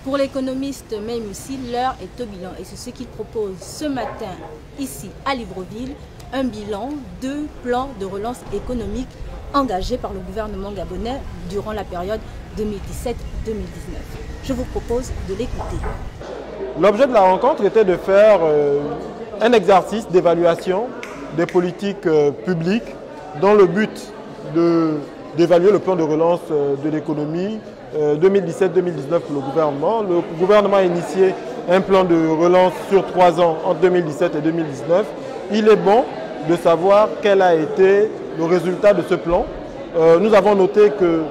Pour l'économiste Meïmoussi, l'heure est au bilan et c'est ce qu'il propose ce matin ici à Libreville, un bilan de plans de relance économique engagés par le gouvernement gabonais durant la période 2017-2019. Je vous propose de l'écouter. L'objet de la rencontre était de faire un exercice d'évaluation des politiques publiques dans le but d'évaluer le plan de relance de l'économie 2017-2019 pour le gouvernement. Le gouvernement a initié un plan de relance sur 3 ans entre 2017 et 2019. Il est bon de savoir quel a été le résultat de ce plan. Nous avons noté que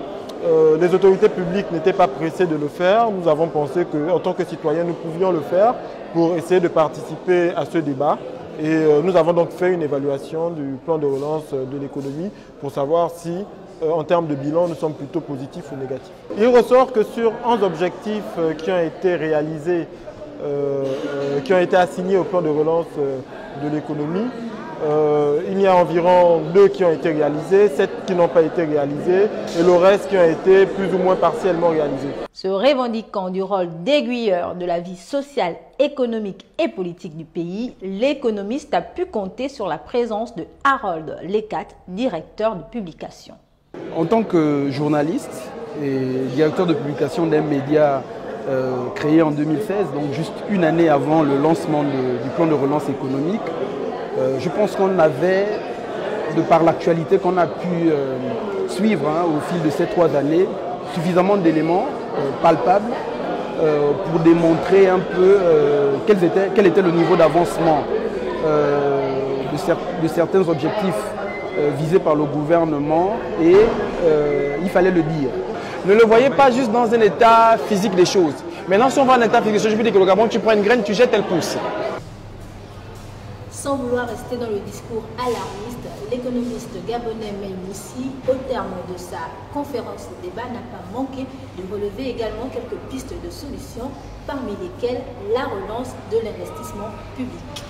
les autorités publiques n'étaient pas pressées de le faire. Nous avons pensé qu'en tant que citoyens, nous pouvions le faire pour essayer de participer à ce débat. Et nous avons donc fait une évaluation du plan de relance de l'économie pour savoir si, en termes de bilan, nous sommes plutôt positifs ou négatifs. Il ressort que sur 11 objectifs qui ont été réalisés, qui ont été assignés au plan de relance de l'économie, il y a environ 2 qui ont été réalisés, 7 qui n'ont pas été réalisés et le reste qui ont été plus ou moins partiellement réalisés. Se revendiquant du rôle d'aiguilleur de la vie sociale, économique et politique du pays, l'économiste a pu compter sur la présence de Harold Lecat, directeur de publication. En tant que journaliste et directeur de publication d'un média créé en 2016, donc juste une année avant le lancement du plan de relance économique, je pense qu'on avait, de par l'actualité qu'on a pu suivre au fil de ces 3 années, suffisamment d'éléments palpables pour démontrer un peu quel était le niveau d'avancement de certains objectifs visés par le gouvernement et il fallait le dire. Ne le voyez pas juste dans un état physique des choses. Maintenant, si on va dans un état physique des choses, je peux dire que le Gabon, tu prends une graine, tu jettes, elle pousse. Sans vouloir rester dans le discours alarmiste, l'économiste gabonais Meïmoussi, au terme de sa conférence de débat, n'a pas manqué de relever également quelques pistes de solutions, parmi lesquelles la relance de l'investissement public.